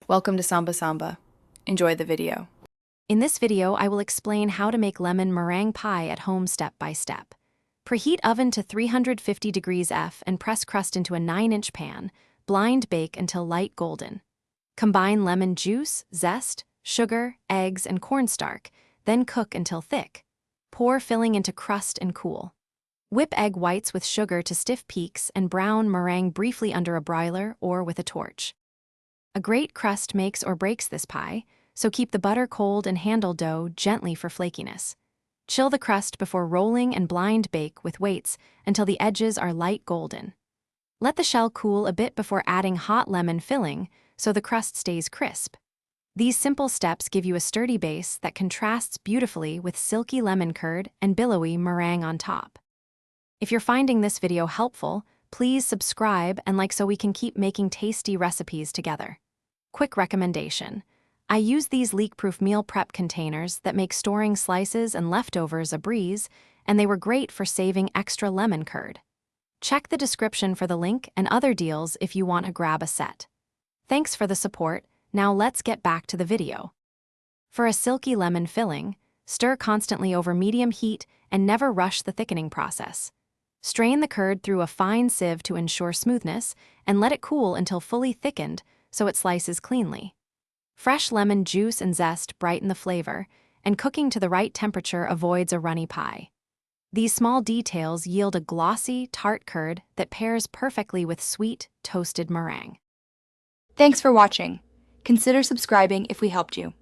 Welcome to Samba Samba. Enjoy the video. In this video, I will explain how to make lemon meringue pie at home step by step. Preheat oven to 350 degrees F and press crust into a 9-inch pan. Blind bake until light golden. Combine lemon juice, zest, sugar, eggs, and cornstarch, then cook until thick. Pour filling into crust and cool. Whip egg whites with sugar to stiff peaks and brown meringue briefly under a broiler or with a torch. A great crust makes or breaks this pie, so keep the butter cold and handle dough gently for flakiness. Chill the crust before rolling and blind bake with weights until the edges are light golden. Let the shell cool a bit before adding hot lemon filling so the crust stays crisp. These simple steps give you a sturdy base that contrasts beautifully with silky lemon curd and billowy meringue on top. If you're finding this video helpful, please subscribe and like so we can keep making tasty recipes together. Quick recommendation. I use these leak-proof meal prep containers that make storing slices and leftovers a breeze, and they were great for saving extra lemon curd. Check the description for the link and other deals if you want to grab a set. Thanks for the support. Now let's get back to the video. For a silky lemon filling, stir constantly over medium heat and never rush the thickening process. Strain the curd through a fine sieve to ensure smoothness and let it cool until fully thickened so it slices cleanly. Fresh lemon juice and zest brighten the flavor, and cooking to the right temperature avoids a runny pie. These small details yield a glossy, tart curd that pairs perfectly with sweet, toasted meringue. Thanks for watching. Consider subscribing if we helped you.